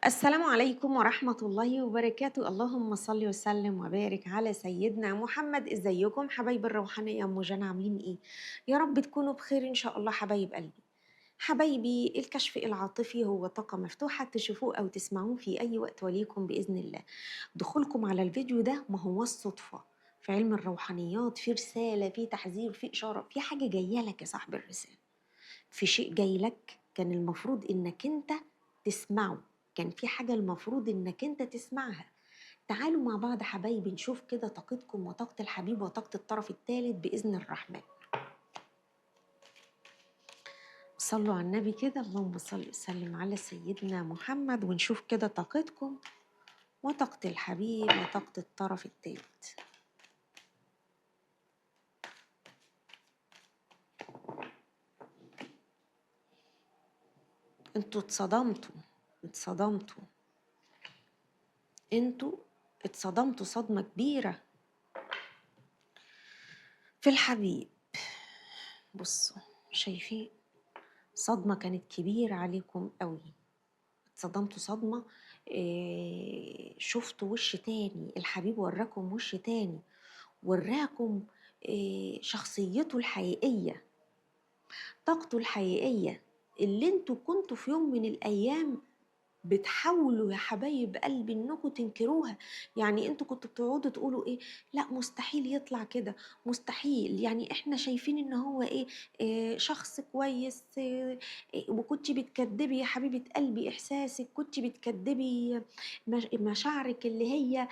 السلام عليكم ورحمة الله وبركاته. اللهم صل وسلم وبارك على سيدنا محمد. ازيكم حبايب الروحانية ام جنى؟ عاملين ايه؟ يا رب تكونوا بخير ان شاء الله حبايب قلبي. حبايبي، الكشف العاطفي هو طاقة مفتوحة تشوفوه أو تسمعوه في أي وقت وليكم بإذن الله. دخولكم على الفيديو ده ما هو الصدفة. في علم الروحانيات في رسالة، في تحذير، في إشارة، في حاجة جاية لك يا صاحب الرسالة. في شيء جاي لك كان المفروض انك انت تسمعه. كان في حاجة المفروض انك انت تسمعها. تعالوا مع بعض حبايبي نشوف كده طاقتكم وطاقة الحبيب وطاقة الطرف الثالث بإذن الرحمن. صلوا على النبي كده، اللهم صل وسلم على سيدنا محمد، ونشوف كده طاقتكم وطاقة الحبيب وطاقة الطرف الثالث. انتوا اتصدمتوا انتوا اتصدمتوا صدمة كبيرة في الحبيب. بصوا، شايفين؟ صدمة كانت كبيرة عليكم قوي. اتصدمتوا صدمة. شفتوا وش تاني، الحبيب وراكم وش تاني، وراكم شخصيته الحقيقية، طاقته الحقيقية، اللي انتوا كنتوا في يوم من الأيام بتحاولوا يا حبايب قلبي انكم تنكروها. يعني انتوا كنتوا بتقعدوا تقولوا ايه؟ لا مستحيل يطلع كده، مستحيل، يعني احنا شايفين ان هو ايه، شخص كويس، وكنتي بتكدبي يا حبيبة قلبي احساسك، كنتي بتكدبي مشاعرك اللي هي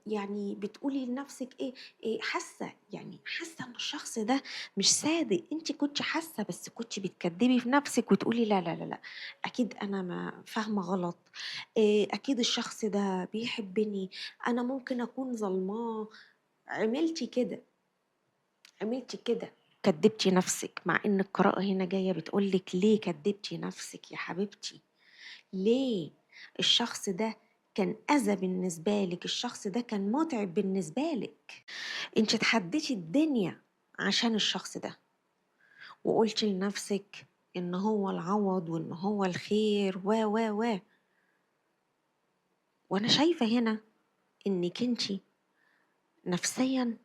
يعني بتقولي لنفسك ايه، حاسه، يعني حاسه ان الشخص ده مش صادق. انت كنتي حاسه بس كنتي بتكدبي في نفسك وتقولي لا لا لا لا، اكيد انا ما فاهمه غلط، اكيد الشخص ده بيحبني، انا ممكن اكون ظلماه. عملتي كده، عملتي كده، كدبتي نفسك، مع ان القراءة هنا جاية بتقولك ليه كدبتي نفسك يا حبيبتي. ليه؟ الشخص ده كان أذى بالنسبة لك، الشخص ده كان متعب بالنسبة لك، انت تحديتي الدنيا عشان الشخص ده، وقلتي لنفسك ان هو العوض وان هو الخير و وانا شايفة هنا انك انت نفسيا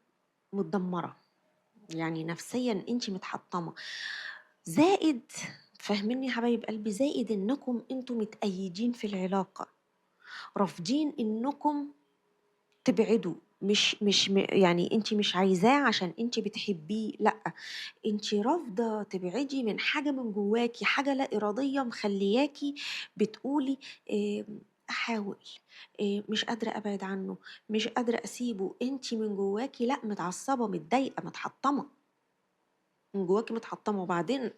متدمرة، يعني نفسيا انت متحطمة، زائد، فاهميني يا حبايب قلبي، زائد انكم انتم متأيدين في العلاقة، رافضين انكم تبعدوا. يعني انت مش عايزاه عشان انت بتحبيه، لا، انت رافضه تبعدي من حاجه من جواكي، حاجه لا اراديه مخلياكي بتقولي إيه، احاول، إيه، مش قادره ابعد عنه، مش قادره اسيبه. انت من جواكي لا، متعصبه، متضايقه، متحطمه، من جواكي متحطمه. وبعدين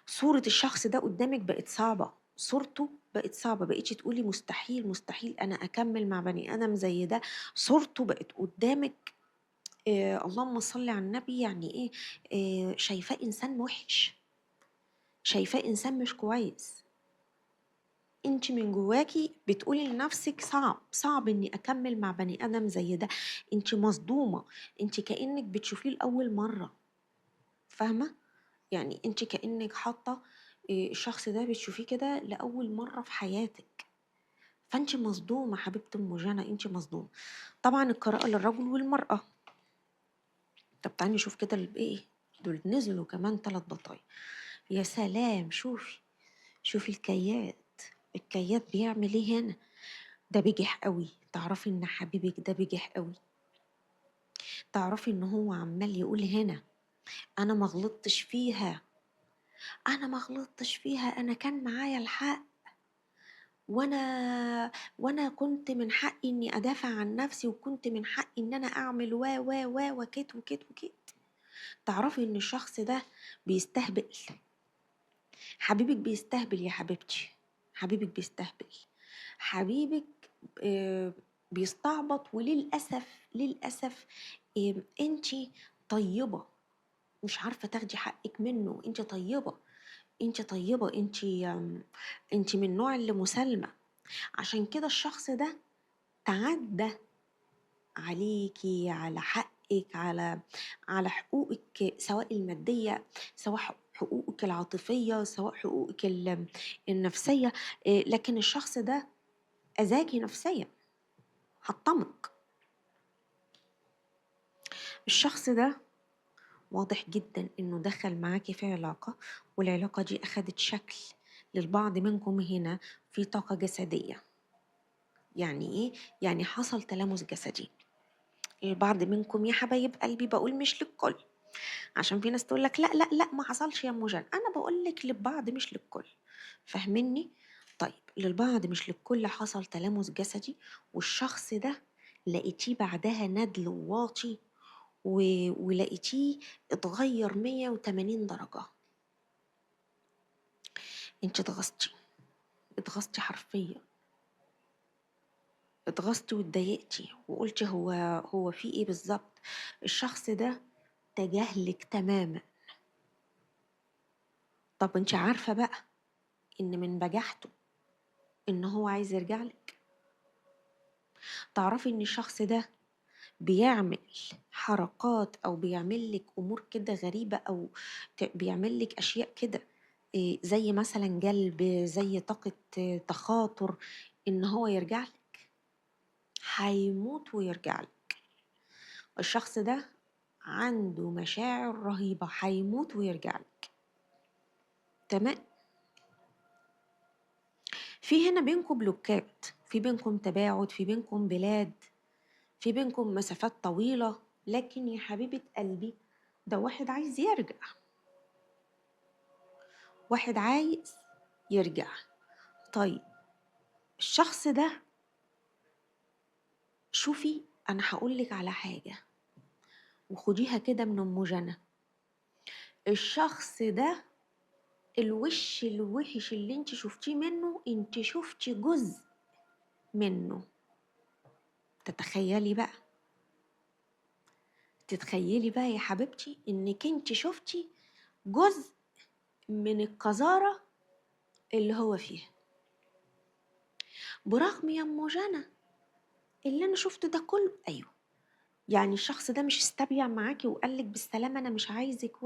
صورة الشخص ده قدامك بقت صعبة، صورته بقت صعبة، بقيتش تقولي مستحيل مستحيل أنا أكمل مع بني آدم زي ده. صورته بقت قدامك، اللهم صل على النبي، يعني إيه، شايفاه إنسان وحش، شايفاه إنسان مش كويس. انت من جواكي بتقولي لنفسك صعب صعب اني اكمل مع بني ادم زي ده. انت مصدومة، انت كأنك بتشوفيه لأول مرة، فاهمة؟ يعني انت كأنك حاطة الشخص ده بتشوفيه كده لأول مرة في حياتك، فانت مصدومة حبيبة ام جنى، انت مصدومة. طبعا القراءة للرجل والمرأة. طب تعالي نشوف كده ايه، دول نزلوا كمان 3 بطايق. يا سلام، شوفي الكيات، الكيات بيعمل ايه هنا؟ ده بجح قوي، تعرفي ان حبيبك ده بجح قوي، تعرفي ان هو عمال يقول هنا انا ما غلطتش فيها، انا ما غلطتش فيها، انا كان معايا الحق، وانا كنت من حقي اني ادافع عن نفسي، وكنت من حقي ان انا اعمل وكت وكت وكت. تعرفي ان الشخص ده بيستهبل، حبيبك بيستهبل يا حبيبتي، حبيبك بيستهبل، حبيبك بيستعبط. وللأسف للأسف انتي طيبة، مش عارفة تاخدي حقك منه. انتي طيبة، انتي طيبة، انتي من النوع اللي مسالمة. عشان كده الشخص ده تعدى عليكي، على حقك، على حقوقك، سواء المادية، سواء حقوقك العاطفية، سواء حقوقك النفسية. لكن الشخص ده أذاكي نفسيا، حطمك. الشخص ده واضح جدا إنه دخل معاكي في علاقة، والعلاقة دي أخدت شكل للبعض منكم هنا في طاقة جسدية. يعني إيه؟ يعني حصل تلامس جسدي. البعض منكم يا حبايب قلبي، بقول مش للكل، عشان في ناس تقول لك لا لا لا ما حصلش يا موجان، انا بقول لك للبعض مش للكل. فاهمني؟ طيب للبعض مش للكل حصل تلامس جسدي، والشخص ده لقيتيه بعدها ندل وواطي ولقيتيه اتغير 180 درجة. انت اتغصتي حرفيا، اتغصتي واتضايقتي وقلتي هو في ايه بالظبط. الشخص ده تجاهلك تماما. طب انت عارفة بقى ان من بجاحته ان هو عايز يرجع لك. تعرفي ان الشخص ده بيعمل حركات او بيعمل لك امور كده غريبة، او بيعمل لك اشياء كده، زي مثلا جلب، زي طاقة تخاطر ان هو يرجع لك. هيموت ويرجع لك. الشخص ده عنده مشاعر رهيبة، هيموت ويرجع لك. تمام. في هنا بينكم بلوكات، في بينكم تباعد، في بينكم بلاد، في بينكم مسافات طويلة. لكن يا حبيبة قلبي ده واحد عايز يرجع، واحد عايز يرجع. طيب الشخص ده، شوفي أنا هقولك على حاجة وخديها كده من أم جنى. الشخص ده الوش الوحش اللي انت شفتيه منه، انت شفتي جزء منه. تتخيلي بقى، تتخيلي بقى يا حبيبتي انك انت شفتي جزء من القذارة اللي هو فيها. برغم يا ام جنى اللي انا شفته ده كله، ايوه يعني الشخص ده مش استبيع معاكي وقالك بالسلامة انا مش عايزك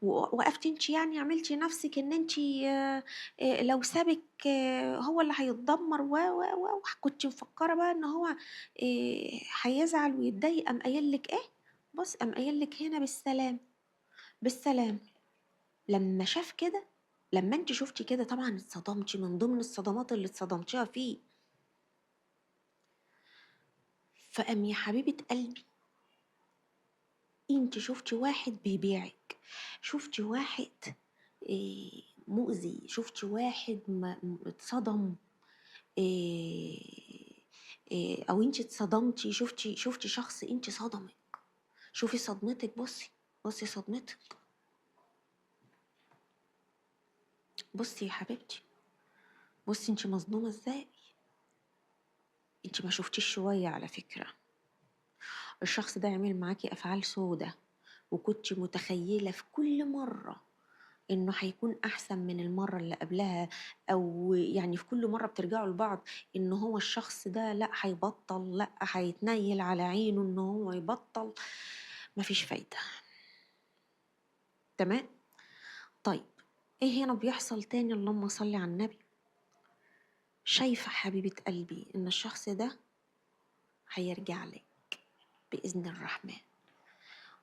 ووقفتي انت، يعني عملتي نفسك ان انت لو سابك هو اللي هيتدمر كنت مفكرة بقى ان هو هيزعل ويتضايق. قام قايلك ايه؟ بص، قام قايلك هنا بالسلام، بالسلام. لما شاف كده، لما انت شفتي كده طبعا اتصدمتي من ضمن الصدمات اللي اتصدمتيها فيه. فقام يا حبيبة قلبي انت شفتي واحد بيبيعك، شفتي واحد مؤذي، شفتي واحد اتصدم، او انت اتصدمتي، شفتي شخص انت صدمك. شوفي صدمتك، بصي صدمتك. بصي يا حبيبتي، بصي انت مصدومة ازاي. انت ما شفتيش شوية على فكرة. الشخص ده يعمل معاكي افعال سودة، وكنت متخيلة في كل مرة انه هيكون احسن من المرة اللي قبلها، او يعني في كل مرة بترجعوا لبعض ان هو الشخص ده لا هيبطل، لا هيتنيل على عينه ان هو يبطل. مفيش فايدة. تمام. طيب ايه هنا بيحصل تاني؟ اللهم صل على النبي. شايفة حبيبة قلبي ان الشخص ده هيرجع لك بإذن الرحمن.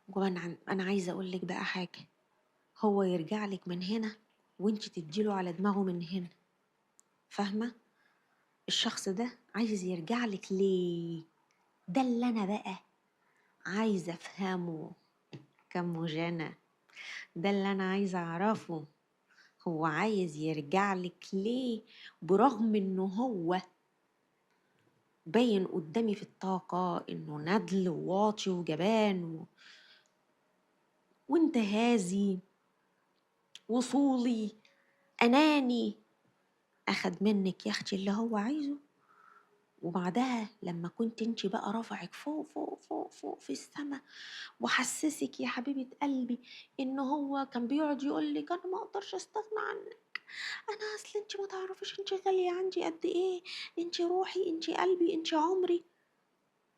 وانا عايزة اقول لك بقى حاجة، هو يرجع لك من هنا وانت تديله على دماغه من هنا. فاهمة؟ الشخص ده عايز يرجع لك ليه؟ ده اللي انا بقى عايزة افهمه كم جنى. ده اللي انا عايزة اعرفه، هو عايز يرجع لك ليه برغم انه هو باين قدامي في الطاقة انه ندل وواطي وجبان وانتهازي وصولي اناني. اخد منك يا اختي اللي هو عايزه، وبعدها لما كنت انت بقى رافعك فوق فوق فوق فوق في السماء، وحسسك يا حبيبة قلبي ان هو كان بيقعد يقول لك انا ما اقدرش استغنى عنك، انا اصل انت ما تعرفيش انت غالية عندي قد ايه، انت روحي، انت قلبي، انت عمري.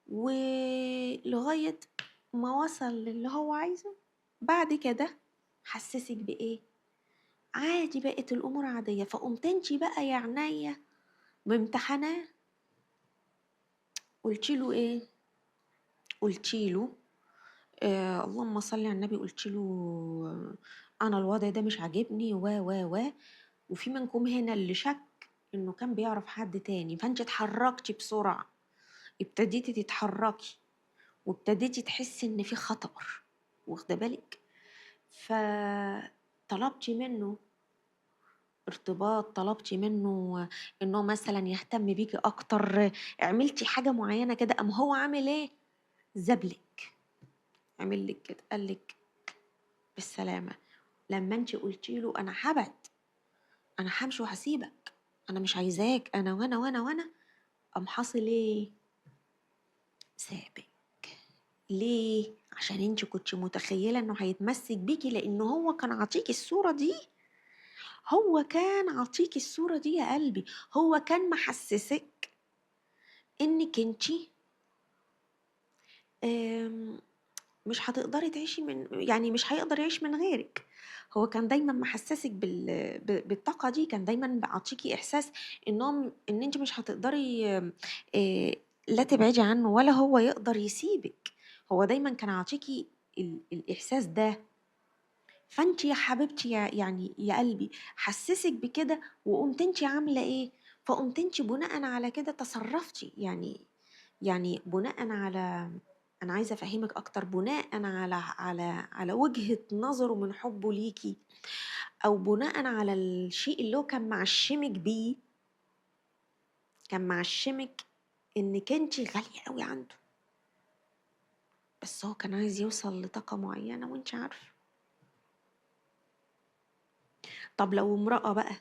ولغاية ما وصل للي هو عايزه، بعد كده حسسك بايه؟ عادي، بقت الامور عاديه. فقمت انت بقى يا عينيا بامتحاناه قلت له ايه؟ قلت له اللهم صل على النبي، قلت له انا الوضع ده مش عاجبني و وفي منكم هنا اللي شك انه كان بيعرف حد تاني. فانت اتحركتي بسرعه، ابتديتي تتحركي وابتديتي تحسي ان في خطر، واخده بالك؟ فطلبتي منه ارتباط، طلبتي منه انه مثلا يهتم بيكي اكتر، عملتي حاجه معينه كده، قام هو عامل ايه؟ زبلك، عمل لك كده، قال لك بالسلامه. لما انت قلتي له انا هبعد، انا همشي وهسيبك، انا مش عايزاك، انا وانا، قام حاصل ايه؟ سابك. ليه؟ عشان انت كنت متخيله انه هيتمسك بيكي، لان هو كان عاطيكي الصوره دي. هو كان عاطيكي الصوره دي يا قلبي، هو كان محسسك انك انتي مش هتقدري تعيشي من، يعني مش هيقدر يعيش من غيرك. هو كان دايما محسسك بالطاقه دي، كان دايما بيعطيكي احساس ان انت مش هتقدري آه، لا تبعدي عنه ولا هو يقدر يسيبك. هو دايما كان عاطيكي الاحساس ده. فانت يا حبيبتي يعني يا قلبي حسسك بكده، وقمت انت عامله ايه؟ فقمت انت بناء على كده تصرفتي، يعني بناء على، انا عايزه افهمك اكتر، بناء على وجهة نظره من حبه ليكي، او بناء على الشيء اللي هو كان معشمك بيه. كان معشمك انك انت غاليه قوي عنده، بس هو كان عايز يوصل لطاقه معينه وانت عارفه. طب لو امرأة بقى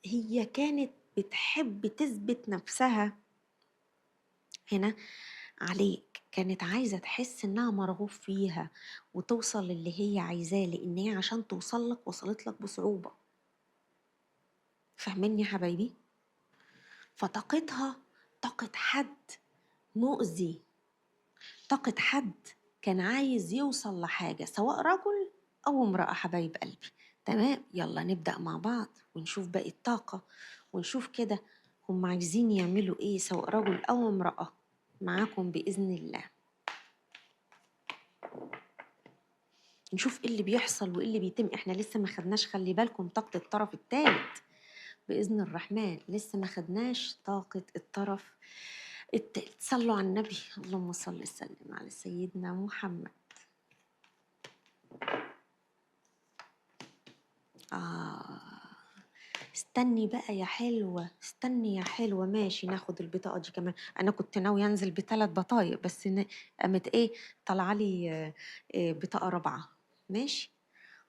هي كانت بتحب تثبت نفسها هنا عليك، كانت عايزة تحس انها مرغوب فيها وتوصل للي هي عايزاه، لان هي عشان توصل لك وصلت لك بصعوبة. فاهميني يا حبايبي؟ فطاقتها طاقة حد مؤذي، طاقة حد كان عايز يوصل لحاجة، سواء رجل أو امرأة. حبايب قلبي تمام، يلا نبدأ مع بعض ونشوف باقي الطاقة، ونشوف كده هم عايزين يعملوا ايه، سواء رجل أو امرأة. معاكم بإذن الله نشوف ايه اللي بيحصل وايه اللي بيتم. احنا لسه ما خدناش، خلي بالكم، طاقة الطرف الثالث بإذن الرحمن. لسه ما خدناش طاقة الطرف الثالث. صلوا على النبي، اللهم صل وسلم على سيدنا محمد. استني بقى يا حلوة، استني يا حلوة، ماشي ناخد البطاقة دي كمان. أنا كنت ناوية أنزل ب3 بطايق، بس قامت إيه طلع لي بطاقة رابعة. ماشي،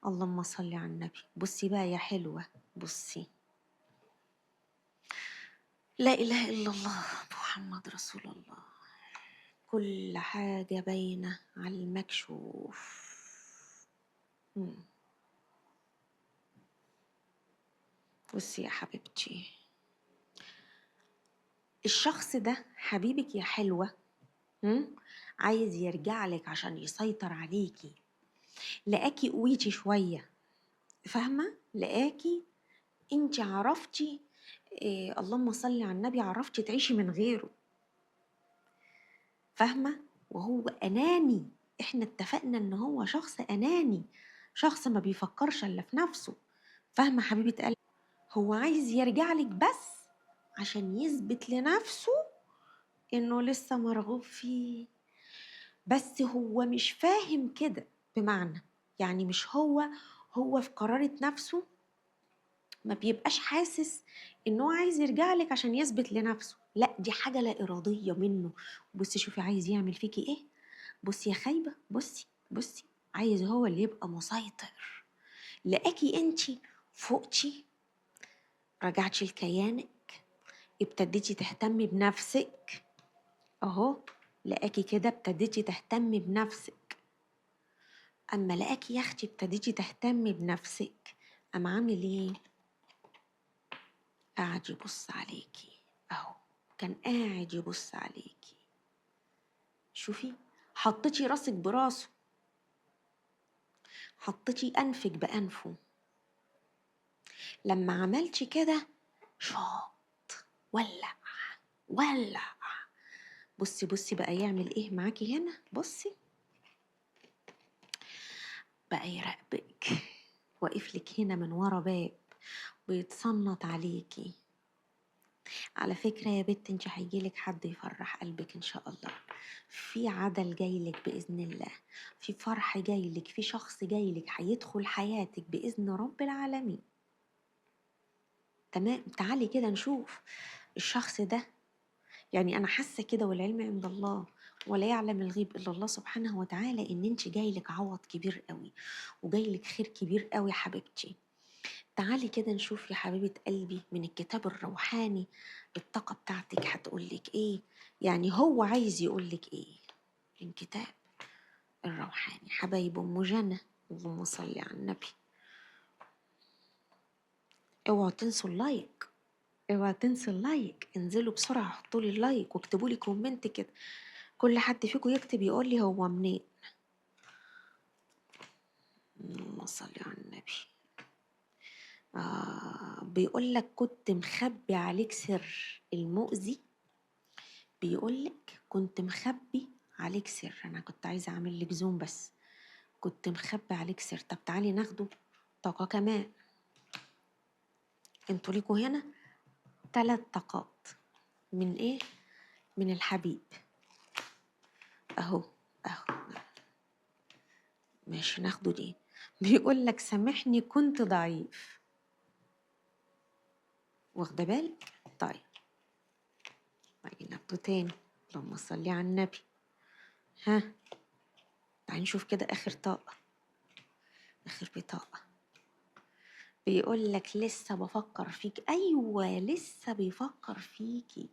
اللهم صل على النبي. بصي بقى يا حلوة، بصي، لا إله إلا الله محمد رسول الله، كل حاجة باينة على المكشوف. مم. بصي يا حبيبتي، الشخص ده حبيبك يا حلوة، عايز يرجع لك عشان يسيطر عليكي. لقاكي قويتي شوية، فاهمة؟ لقاكي انت عرفتي اللهم صل على النبي، عرفتي تعيشي من غيره، فاهمة؟ وهو أناني، احنا اتفقنا ان هو شخص أناني، شخص ما بيفكرش الا في نفسه. فاهمة حبيبة قلبي؟ هو عايز يرجع لك بس عشان يثبت لنفسه انه لسه مرغوب فيه. بس هو مش فاهم كده، بمعنى يعني مش هو في قرارة نفسه ما بيبقاش حاسس انه عايز يرجع لك عشان يثبت لنفسه، لا دي حاجة لا إرادية منه. بصي شوفي عايز يعمل فيكي ايه، بصي يا خايبة، بصي عايز هو اللي يبقى مسيطر. لقاكي انتي فوقتي، رجعتي لكيانك، ابتديتي تهتمي بنفسك. اهو لقاكي كده ابتديتي تهتمي بنفسك. اما لقاكي يا اختي ابتديتي تهتمي بنفسك، قام عامل ايه؟ قاعد يبص عليكي. اهو كان قاعد يبص عليكي. شوفي، حطيتي راسك براسه، حطيتي أنفك بأنفه. لما عملتي كده شاط ولع ولع. بصي بصي بقى يعمل ايه معاكي هنا. بصي بقى يراقبك، واقف لك هنا من ورا باب بيتصنط عليكي. على فكرة يا بنت انت هيجيلك حد يفرح قلبك ان شاء الله. في عدل جايلك بإذن الله، في فرح جايلك، في شخص جايلك هيدخل حياتك بإذن رب العالمين. تمام. تعالي كده نشوف الشخص ده. يعني انا حاسه كده، والعلم عند الله ولا يعلم الغيب الا الله سبحانه وتعالى، ان انت جايلك عوض كبير قوي وجايلك خير كبير قوي يا حبيبتي. تعالي كده نشوف يا حبيبه قلبي من الكتاب الروحاني الطاقه بتاعتك هتقولك ايه. يعني هو عايز يقولك ايه الكتاب الروحاني. حبايب ام جنى، اللهم صل على النبي. اوعوا تنسوا اللايك، اوعوا تنسوا اللايك. انزلوا بسرعه حطوا لي اللايك واكتبوا لي كومنت كده. كل حد فيكم يكتب يقول لي هو منين. اللهم صل على النبي. بيقول لك كنت مخبي عليك سر المؤذي. بيقول لك كنت مخبي عليك سر. انا كنت عايزه اعمل لك زوم بس كنت مخبي عليك سر. طب تعالي ناخده طاقه كمان. انتوا ليكوا هنا 3 طاقات. من ايه؟ من الحبيب. اهو اهو. ماشي ناخده دي. بيقول لك سامحني كنت ضعيف. واخده بالك؟ طيب ناخده تاني. اللهم صل على النبي. ها تعالي نشوف كده اخر طاقه، اخر بطاقه. بيقول لك لسه بفكر فيك. ايوه لسه بيفكر فيكي،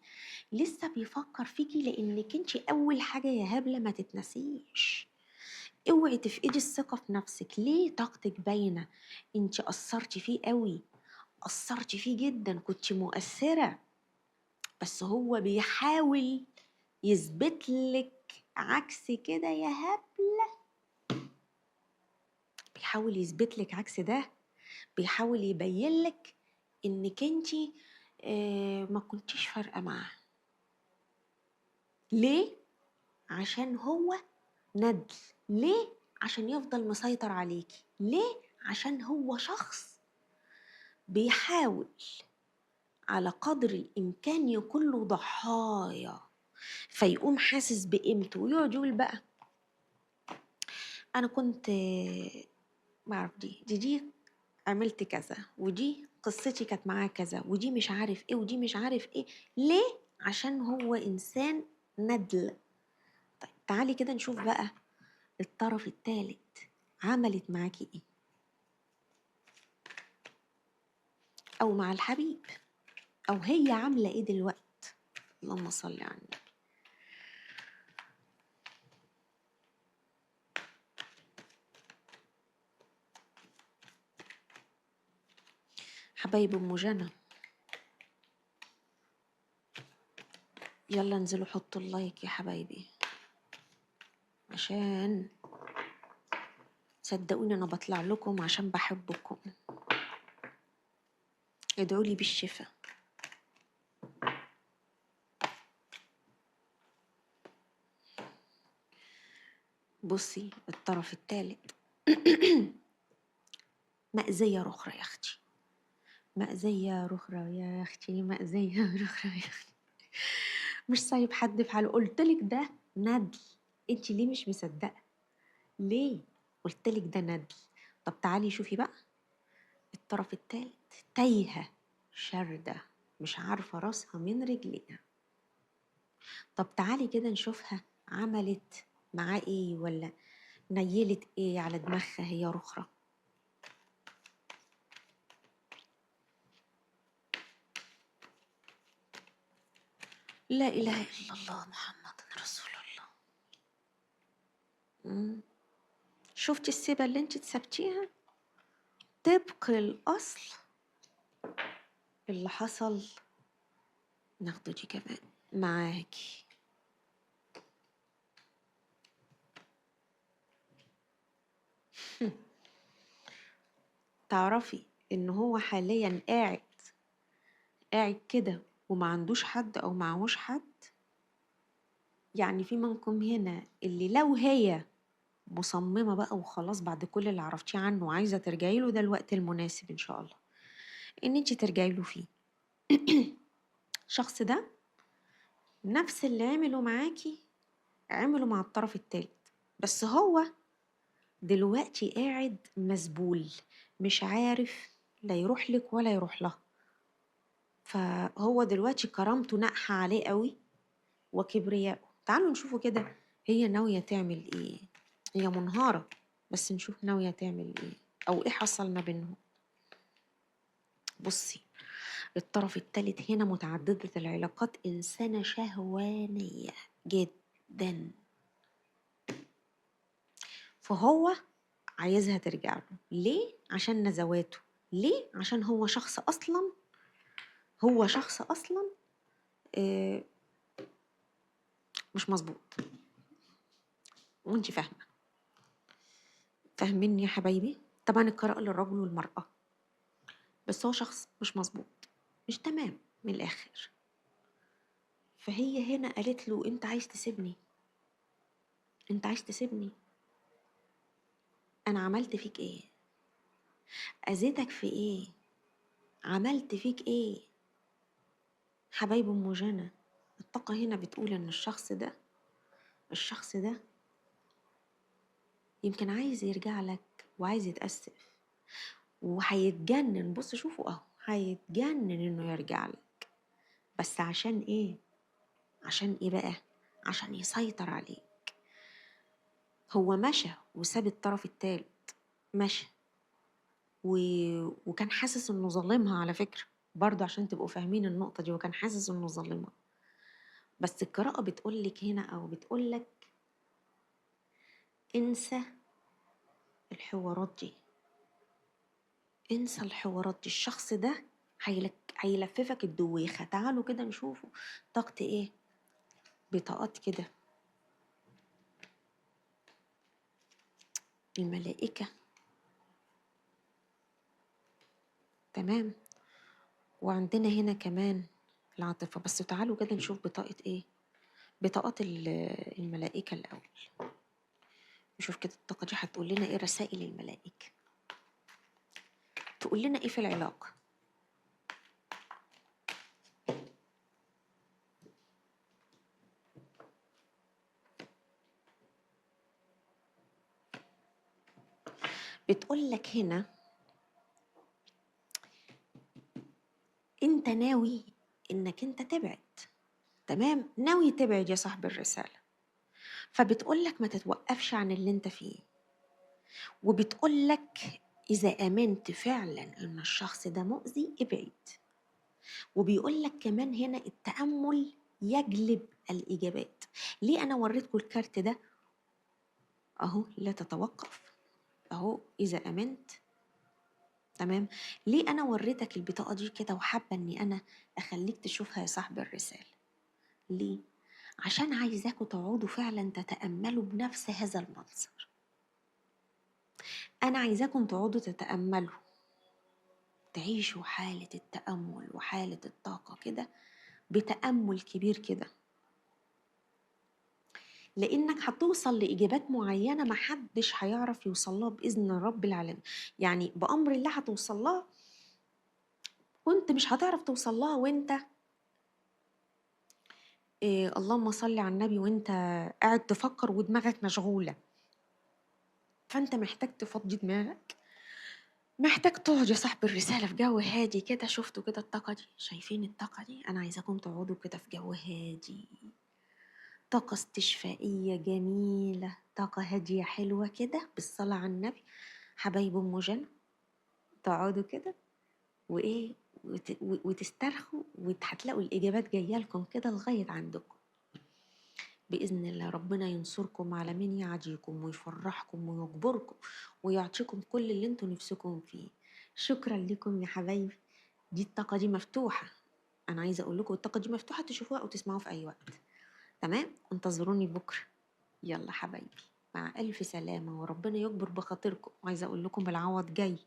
لسه بيفكر فيكي، لانك انت اول حاجه يا هبله ما تتنسيش. اوعي تفقدي الثقه في نفسك. ليه؟ طاقتك باينه. انت قصرتي فيه قوي، قصرتي فيه جدا، كنت مؤثره. بس هو بيحاول يثبت لك عكس كده يا هبله. بيحاول يثبت لك عكس ده. بيحاول يبين لك انك انتي ما كنتيش فارقه معاه. ليه؟ عشان هو ندل. ليه؟ عشان يفضل مسيطر عليكي. ليه؟ عشان هو شخص بيحاول على قدر الامكان يكون له ضحايا، فيقوم حاسس بقيمته ويقعد يقول بقى انا كنت بعرف دي عملت كذا، ودي قصتي كانت معاه كذا، ودي مش عارف ايه، ودي مش عارف ايه. ليه؟ عشان هو انسان ندل. طيب تعالي كده نشوف بقى الطرف الثالث عملت معاكي ايه، او مع الحبيب، او هي عامله ايه دلوقتي. اللهم صل على النبي. حبايب ام جنى، يلا انزلوا حطوا اللايك يا حبايبي، عشان صدقوني انا بطلع لكم عشان بحبكم. ادعوا لي بالشفاء. بصي الطرف الثالث مأذية رخرة يا اختي، مأذية رخرة يا اختي، مأذية رخرة يا اختي. مش سايب حد في حاله. قلتلك ده ندل. انت ليه مش مصدقة؟ ليه؟ قلتلك ده ندل. طب تعالي شوفي بقى الطرف الثالث. تايهة شاردة مش عارفة راسها من رجليها. طب تعالي كده نشوفها عملت معاه ايه، ولا نيلت ايه على دماغها هي رخرة. لا إله إلا الله محمد رسول الله. شفتي السيبة اللي انت تسبتيها طبق الأصل اللي حصل. ناخده دي كمان معاكي. تعرفي ان هو حاليا قاعد كده وما عندوش حد او معهوش حد؟ يعني في منكم هنا اللي لو هي مصممة بقى وخلاص بعد كل اللي عرفتيه عنه وعايزة ترجعي له، ده الوقت المناسب ان شاء الله ان انت ترجعي له فيه. الشخص ده نفس اللي عمله معاكي عمله مع الطرف التالت، بس هو دلوقتي قاعد مسبول، مش عارف لا يروح لك ولا يروح لها. فهو دلوقتي كرامته ناقحة عليه قوي وكبرياءه. تعالوا نشوفوا كده هي ناوية تعمل ايه. هي منهارة، بس نشوف ناوية تعمل ايه او ايه حصل ما بينهم. بصي، الطرف الثالث هنا متعددة العلاقات، إنسانة شهوانية جدا، فهو عايزها ترجع له. ليه؟ عشان نزواته. ليه؟ عشان هو شخص أصلا آه، مش مظبوط. وانت فاهميني يا حبايبي؟ طبعا القراءة للرجل والمرأة، بس هو شخص مش مظبوط، مش تمام من الآخر. فهي هنا قالت له انت عايز تسيبني، انت عايز تسيبني، انا عملت فيك ايه؟ اذيتك في ايه؟ عملت فيك ايه؟ حبايب ام جنى، الطاقة هنا بتقول ان الشخص ده يمكن عايز يرجع لك وعايز يتأسف وهيتجنن. بص شوفوا اهو، هيتجنن انه يرجع لك، بس عشان ايه؟ عشان ايه بقى؟ عشان يسيطر عليك. هو مشى وساب الطرف التالت، مشى وكان حاسس انه ظالمها على فكرة، برضه عشان تبقوا فاهمين النقطة دي، وكان حاسس انه ظالمها. بس القراءة بتقولك هنا او بتقولك انسى الحوارات دي، انسى الحوارات دي. الشخص ده هيلففك الدويخة. تعالوا كده نشوفوا طاقة ايه، بطاقات كده الملائكة. تمام، وعندنا هنا كمان العاطفة. بس تعالوا كده نشوف بطاقة ايه، بطاقات الملائكة الأول. نشوف كده الطاقة دي هتقول لنا ايه، رسائل الملائكة تقول لنا ايه في العلاقة. بتقول لك هنا انت ناوي انك انت تبعد. تمام، ناوي تبعد يا صاحب الرسالة. فبتقول لك ما تتوقفش عن اللي انت فيه، وبتقول لك إذا آمنت فعلا إن الشخص ده مؤذي ابعد. وبيقول لك كمان هنا التأمل يجلب الإجابات. ليه أنا وريتكم الكارت ده أهو؟ لا تتوقف أهو، إذا آمنت. تمام، ليه أنا وريتك البطاقة دي كده وحابة إني أنا أخليك تشوفها يا صاحب الرسالة؟ ليه؟ عشان عايزاكوا تقعدوا فعلا تتأملوا بنفس هذا المنظر. أنا عايزاكم تقعدوا تتأملوا، تعيشوا حالة التأمل وحالة الطاقة كده بتأمل كبير كده، لأنك هتوصل لإجابات معينة محدش هيعرف يوصلها بإذن رب العالمين. يعني بأمر الله هتوصلها، وانت مش هتعرف توصلها وانت اللهم صل على النبي وانت قاعد تفكر ودماغك مشغولة. فانت محتاج تفضي دماغك، محتاج تقعد يا صاحب الرسالة في جو هادي كده. شفتوا كده الطاقة دي؟ شايفين الطاقة دي؟ أنا عايزاكم تقعدوا كده في جو هادي، طاقة استشفائية جميلة، طاقة هادية حلوة كده بالصلاة على النبي. حبايب أم جنى، تقعدوا كده وإيه وتسترخوا، وهتلاقوا الإجابات جاية لكم كده لغاية عندكم بإذن الله. ربنا ينصركم على من يعاديكم ويفرحكم ويجبركم ويعطيكم كل اللي انتوا نفسكم فيه. شكرا لكم يا حبايبي. دي الطاقة دي مفتوحة، أنا عايزة أقول لكم الطاقة دي مفتوحة، تشوفوها أو تسمعوها في أي وقت. تمام، انتظروني بكرة. يلا حبايبي، مع ألف سلامة وربنا يكبر بخاطركم. وعايزة أقول لكم العوض جاي.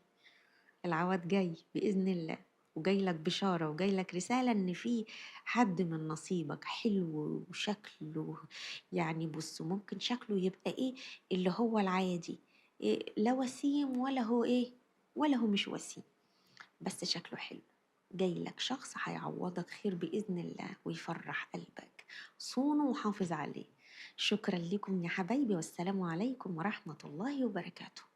العوض جاي بإذن الله، وجاي لك بشارة وجاي لك رسالة إن في حد من نصيبك حلو وشكله، يعني بص ممكن شكله يبقى إيه اللي هو العادي، إيه لا وسيم ولا هو إيه ولا هو مش وسيم، بس شكله حلو. جاي لك شخص هيعوضك خير بإذن الله ويفرح قلبك، صونه وحافظ عليه. شكرا لكم يا حبايبي، والسلام عليكم ورحمة الله وبركاته.